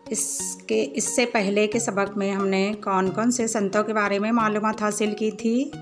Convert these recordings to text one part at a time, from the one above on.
इससे पहले के सबक में हमने कौन कौन से संतों के बारे में मालूमात हासिल की थी?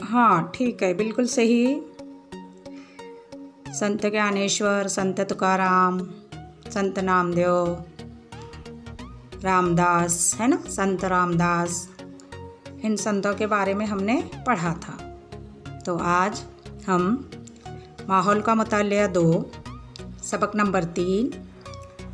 हाँ ठीक है, बिल्कुल सही। संत ज्ञानेश्वर, संत तुकाराम, संत नामदेव, रामदास, है ना, संत रामदास, इन संतों के बारे में हमने पढ़ा था। तो आज हम माहौल का मुतालिया 2 सबक नंबर 3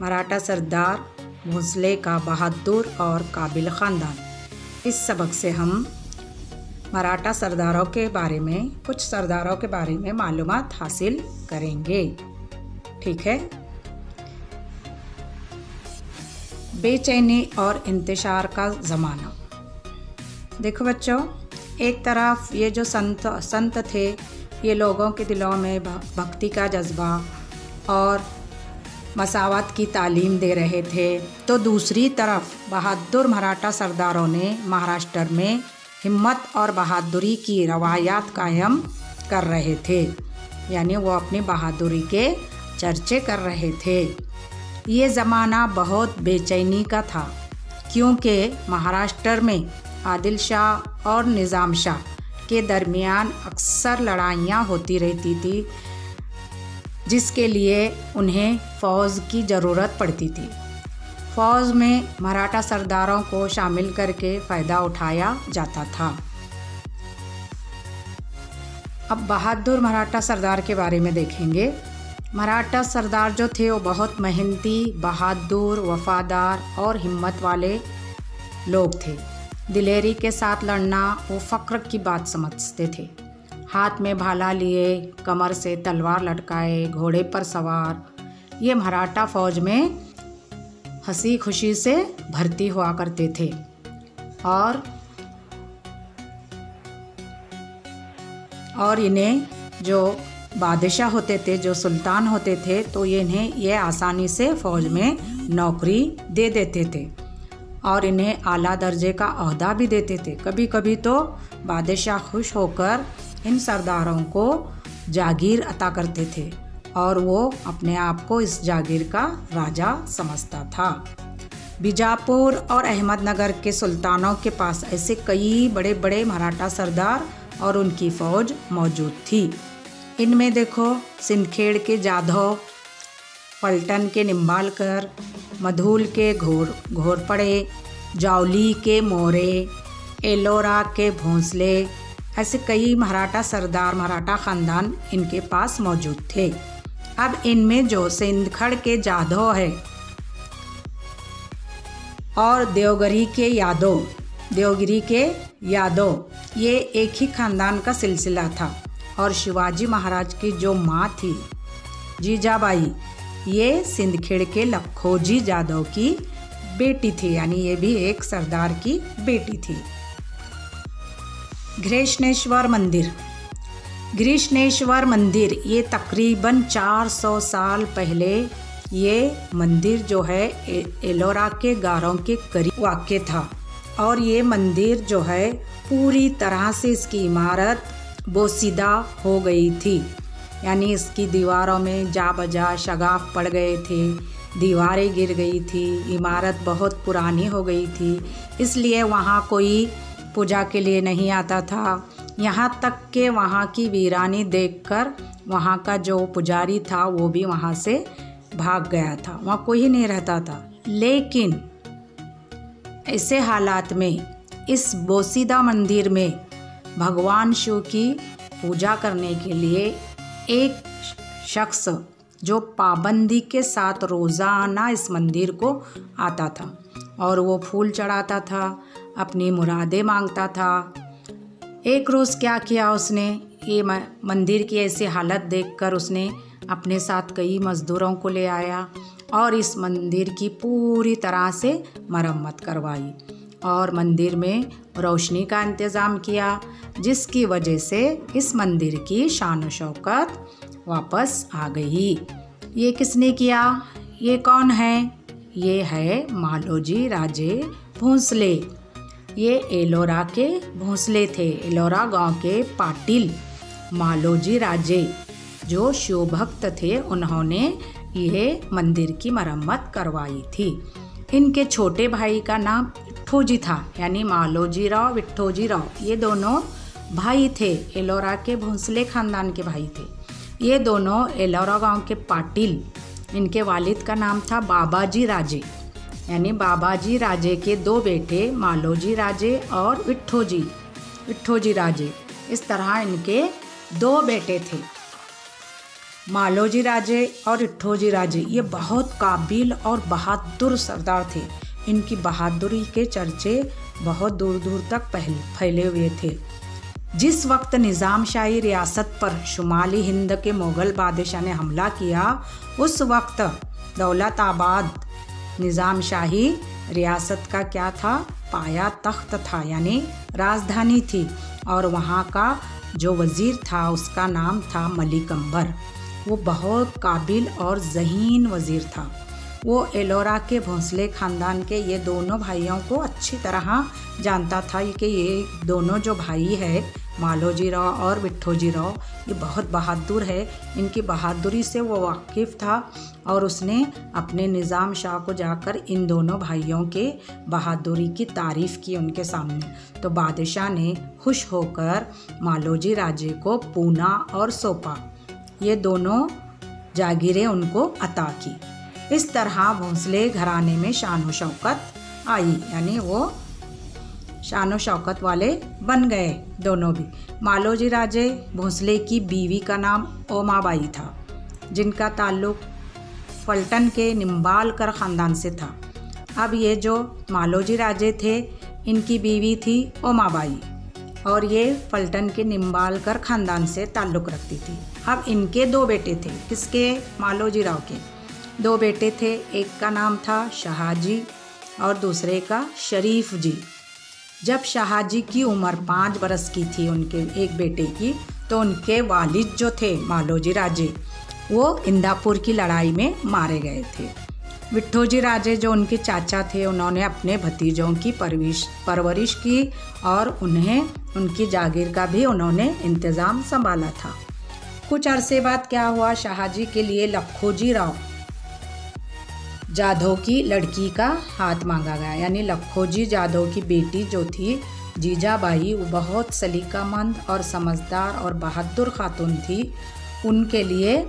मराठा सरदार भोंसले का बहादुर और काबिल ख़ानदान, इस सबक से हम मराठा सरदारों के बारे में, कुछ सरदारों के बारे में मालूमात हासिल करेंगे। ठीक है। बेचैनी और इंतशार का ज़माना। देखो बच्चों, एक तरफ ये जो संत थे, ये लोगों के दिलों में भक्ति का जज्बा और मसावत की तालीम दे रहे थे, तो दूसरी तरफ बहादुर मराठा सरदारों ने महाराष्ट्र में हिम्मत और बहादुरी की रवायात कायम कर रहे थे, यानी वो अपनी बहादुरी के चर्चे कर रहे थे। ये ज़माना बहुत बेचैनी का था, क्योंकि महाराष्ट्र में आदिल शाह और निज़ाम शाह के दरमियान अक्सर लड़ाइयाँ होती रहती थी, जिसके लिए उन्हें फ़ौज की ज़रूरत पड़ती थी। फ़ौज में मराठा सरदारों को शामिल करके फ़ायदा उठाया जाता था। अब बहादुर मराठा सरदार के बारे में देखेंगे। मराठा सरदार जो थे वो बहुत मेहनती, बहादुर, वफ़ादार और हिम्मत वाले लोग थे। दिलेरी के साथ लड़ना वो फ़ख्र की बात समझते थे। हाथ में भाला लिए, कमर से तलवार लटकाए, घोड़े पर सवार, ये मराठा फ़ौज में हंसी खुशी से भर्ती हुआ करते थे। और इन्हें जो बादशाह होते थे, जो सुल्तान होते थे, तो इन्हें ये आसानी से फ़ौज में नौकरी दे देते थे और इन्हें आला दर्जे का ओहदा भी देते थे। कभी कभी तो बादशाह खुश होकर इन सरदारों को जागीर अता करते थे और वो अपने आप को इस जागीर का राजा समझता था। बीजापुर और अहमदनगर के सुल्तानों के पास ऐसे कई बड़े बड़े मराठा सरदार और उनकी फ़ौज मौजूद थी। इनमें देखो, सिंदखेड़ के जाधव, पलटन के निम्बालकर, मधुल के घोरपड़े, जावली के मोरे, एलोरा के भोंसले, ऐसे कई मराठा सरदार, मराठा ख़ानदान इनके पास मौजूद थे। अब इनमें जो सिंदखेड़ के जाधव है और देवगिरी के यादव, ये एक ही ख़ानदान का सिलसिला था। और शिवाजी महाराज की जो माँ थी जीजाबाई, ये सिंदखेड़ के लखोजी जाधव की बेटी थी, यानी ये भी एक सरदार की बेटी थी। घृष्णेश्वर मंदिर ये तकरीबन 400 साल पहले ये मंदिर जो है एलोरा के गारों के करीब वाक़ था। और ये मंदिर जो है पूरी तरह से इसकी इमारत बोसीदा हो गई थी, यानी इसकी दीवारों में जा बजा शगाफ पड़ गए थे, दीवारें गिर गई थी, इमारत बहुत पुरानी हो गई थी, इसलिए वहाँ कोई पूजा के लिए नहीं आता था। यहाँ तक कि वहाँ की वीरानी देखकर वहाँ का जो पुजारी था वो भी वहाँ से भाग गया था, वहाँ कोई नहीं रहता था। लेकिन ऐसे हालात में इस बोसीदा मंदिर में भगवान शिव की पूजा करने के लिए एक शख्स जो पाबंदी के साथ रोज़ाना इस मंदिर को आता था और वो फूल चढ़ाता था, अपनी मुरादें मांगता था। एक रोज़ क्या किया उसने, ये मंदिर की ऐसी हालत देखकर उसने अपने साथ कई मज़दूरों को ले आया और इस मंदिर की पूरी तरह से मरम्मत करवाई और मंदिर में रोशनी का इंतज़ाम किया, जिसकी वजह से इस मंदिर की शान व शौकत वापस आ गई। ये किसने किया? ये कौन है? ये है मालोजी राजे भोंसले। ये एलोरा के भोंसले थे, एलोरा गांव के पाटिल मालोजी राजे जो शिव भक्त थे। उन्होंने ये मंदिर की मरम्मत करवाई थी। इनके छोटे भाई का नाम विट्ठोजी था, यानी मालोजीराव विट्ठोजीराव। ये दोनों भाई थे, एलोरा के भोंसले खानदान के भाई थे। ये दोनों एलोरा गांव के पाटिल। इनके वालिद का नाम था बाबाजी राजे, यानी बाबाजी राजे के दो बेटे मालोजी राजे और विट्ठोजी राजे। इस तरह इनके दो बेटे थे, मालोजी राजे और विट्ठोजी राजे। ये बहुत काबिल और बहादुर सरदार थे। इनकी बहादुरी के चर्चे बहुत दूर दूर तक फैले हुए थे। जिस वक्त निज़ाम शाही रियासत पर शुमाली हिंद के मुग़ल बादशाह ने हमला किया, उस वक्त दौलताबाद निज़ाम शाही रियासत का क्या था, पाया तख्त था, यानी राजधानी थी। और वहाँ का जो वज़ीर था उसका नाम था मलिक अंबर। वो बहुत काबिल और ज़हीन वज़ीर था। वो एलोरा के भोंसले ख़ानदान के ये दोनों भाइयों को अच्छी तरह जानता था कि ये दोनों जो भाई है मालोजीराव और विट्ठोजीराव, ये बहुत बहादुर है। इनकी बहादुरी से वो वाकिफ़ था और उसने अपने निज़ाम शाह को जाकर इन दोनों भाइयों के बहादुरी की तारीफ़ की उनके सामने। तो बादशाह ने खुश होकर मालोजी राजे को पूना और सोपा, ये दोनों जागीरें उनको अता की। इस तरह भोंसले घराने में शान व शौकत आई, यानी वो शान व शौकत वाले बन गए दोनों भी। मालोजी राजे भोंसले की बीवी का नाम ओमाबाई था, जिनका ताल्लुक़ फल्टन के निम्बालकर ख़ानदान से था। अब ये जो मालोजी राजे थे, इनकी बीवी थी ओमाबाई और ये फल्टन के निम्बालकर ख़ानदान से ताल्लुक़ रखती थी। अब इनके दो बेटे थे, किसके, मालोजीराव के दो बेटे थे। एक का नाम था शाहजी और दूसरे का शरीफ जी। जब शाहजी की उम्र 5 बरस की थी उनके एक बेटे की, तो उनके वालिद जो थे मालोजी राजे, वो इंदापुर की लड़ाई में मारे गए थे। विट्ठोजी राजे जो उनके चाचा थे, उन्होंने अपने भतीजों की परवरिश की और उन्हें उनकी जागीर का भी उन्होंने इंतज़ाम संभाला था। कुछ अरसे बाद क्या हुआ, शाहजी के लिए लखोजी राव जाधव की लड़की का हाथ मांगा गया, यानी लखोजी जाधव की बेटी जो थी जीजाबाई, वो बहुत सलीकामंद और समझदार और बहादुर खातून थी। उनके लिए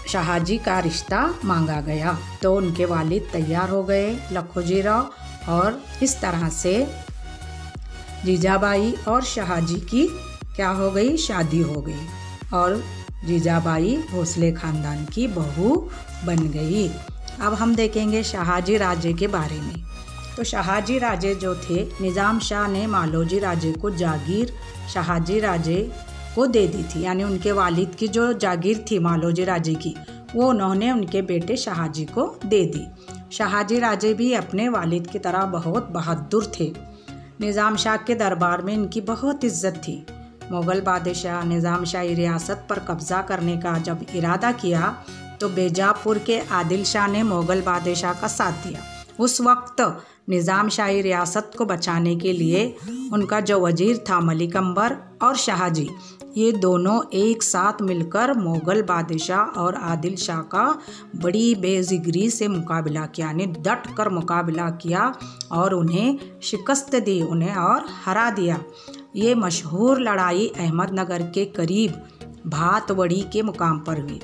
शाहजी का रिश्ता मांगा गया। तो उनके वालिद तैयार हो गए लखोजी राव, और इस तरह से जीजाबाई और शाहजी की क्या हो गई, शादी हो गई और जीजाबाई भोंसले ख़ानदान की बहू बन गई। अब हम देखेंगे शाहजी राजे के बारे में। तो शाहजी राजे जो थे, निज़ाम शाह ने मालोजी राजे को जागीर शाहजी राजे को दे दी थी, यानी उनके वालिद की जो जागीर थी मालोजी राजे की, वो उन्होंने उनके बेटे शाहजी को दे दी। शाहजी राजे भी अपने वालिद की तरह बहुत बहादुर थे। निज़ाम शाह के दरबार में इनकी बहुत इज्जत थी। मुग़ल बादशाह निज़ाम शाही रियासत पर कब्ज़ा करने का जब इरादा किया, तो बीजापुर के आदिल शाह ने मुग़ल बादशाह का साथ दिया। उस वक्त निज़ाम शाही रियासत को बचाने के लिए उनका जो वज़ीर था मलिक अंबर और शाहजी, ये दोनों एक साथ मिलकर मुग़ल बादशाह और आदिल शाह का बड़ी बेजिगरी से मुकाबला किया, यानी डट कर मुकाबला किया और उन्हें शिकस्त दी, उन्हें और हरा दिया। ये मशहूर लड़ाई अहमदनगर के करीब भातवड़ी के मुकाम पर हुई।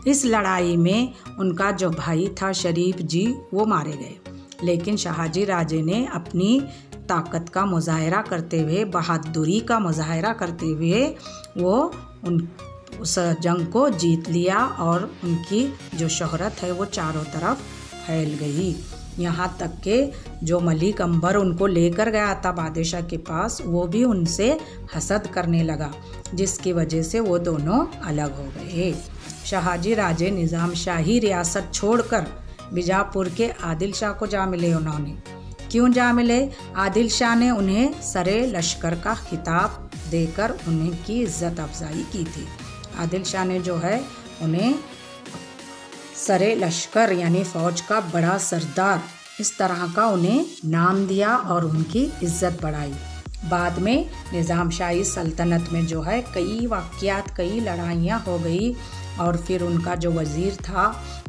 इस लड़ाई में उनका जो भाई था शरीफ जी, वो मारे गए, लेकिन शाहजी राजे ने अपनी ताकत का मुजाहरा करते हुए, बहादुरी का मुजाहरा करते हुए वो उस जंग को जीत लिया और उनकी जो शोहरत है वो चारों तरफ फैल गई। यहाँ तक के जो मलिक अंबर उनको लेकर गया था बादशाह के पास, वो भी उनसे हसद करने लगा, जिसकी वजह से वो दोनों अलग हो गए। शाहजी राजे निज़ाम शाही रियासत छोड़कर बीजापुर के आदिल शाह को जा मिले। उन्होंने क्यों जा मिले? आदिल शाह ने उन्हें सरे लश्कर का खिताब देकर उनकी इज्जत अफजाई की थी। आदिल शाह ने जो है उन्हें सरे लश्कर यानी फ़ौज का बड़ा सरदार, इस तरह का उन्हें नाम दिया और उनकी इज्जत बढ़ाई। बाद में निज़ाम शाही सल्तनत में जो है कई वाक़यात, कई लड़ाइयाँ हो गई और फिर उनका जो वज़ीर था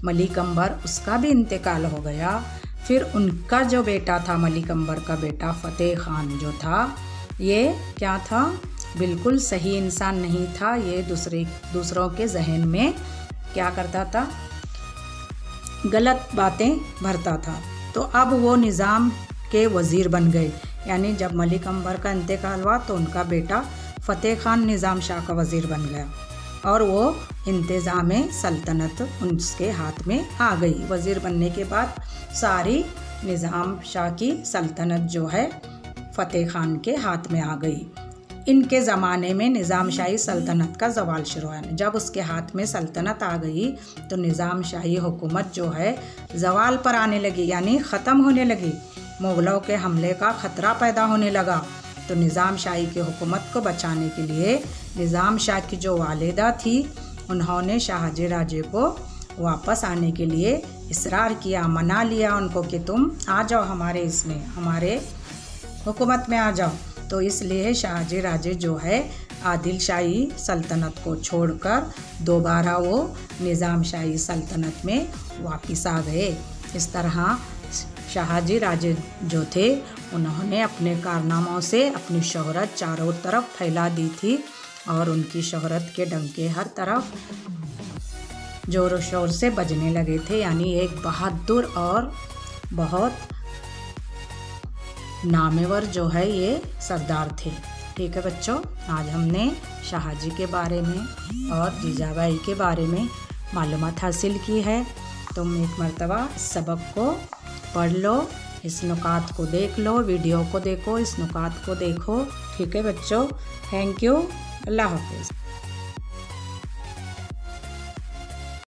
मलिक अंबर, उसका भी इंतकाल हो गया। फिर उनका जो बेटा था, मलिक अंबर का बेटा फ़तेह खान जो था, ये क्या था, बिल्कुल सही इंसान नहीं था। ये दूसरों के जहन में क्या करता था, गलत बातें भरता था। तो अब वो निज़ाम के वज़ीर बन गए, यानी जब मलिक अंबर का इंतकाल हुआ तो उनका बेटा फ़तेह खान निज़ाम शाह का वज़ीर बन गया और वो इंतज़ाम सल्तनत उसके हाथ में आ गई। वज़ीर बनने के बाद सारी निज़ाम शाह की सल्तनत जो है फ़तेह खान के हाथ में आ गई। इनके ज़माने में निज़ाम शाही सल्तनत का ज़वाल शुरू हुआ। जब उसके हाथ में सल्तनत आ गई तो निज़ाम शाही हुकूमत जो है ज़वाल पर आने लगी, यानी ख़त्म होने लगी। मुग़लों के हमले का ख़तरा पैदा होने लगा। तो निज़ाम शाही की हुकूमत को बचाने के लिए निज़ाम शाह की जो वालिदा थी, उन्होंने शाहजी राजे को वापस आने के लिए इसरार किया, मना लिया उनको कि तुम आ जाओ हमारे हुकूमत में आ जाओ। तो इसलिए शाहजी राजे जो है आदिल शाही सल्तनत को छोड़कर दोबारा वो निज़ाम शाही सल्तनत में वापस आ गए। इस तरह शाहजी राजे जो थे उन्होंने अपने कारनामों से अपनी शोहरत चारों तरफ फैला दी थी और उनकी शोहरत के डंके हर तरफ ज़ोर शोर से बजने लगे थे। यानी एक बहादुर और बहुत नामवर जो है ये सरदार थे। ठीक है बच्चों, आज हमने शाहजी के बारे में और जीजाबाई के बारे में मालूमात हासिल की है। तुम एक मर्तबा इस सबक को पढ़ लो, इस नुकात को देख लो, वीडियो को देखो, इस नुकात को देखो। ठीक है बच्चों, थैंक यू, अल्लाह हाफ़िज़।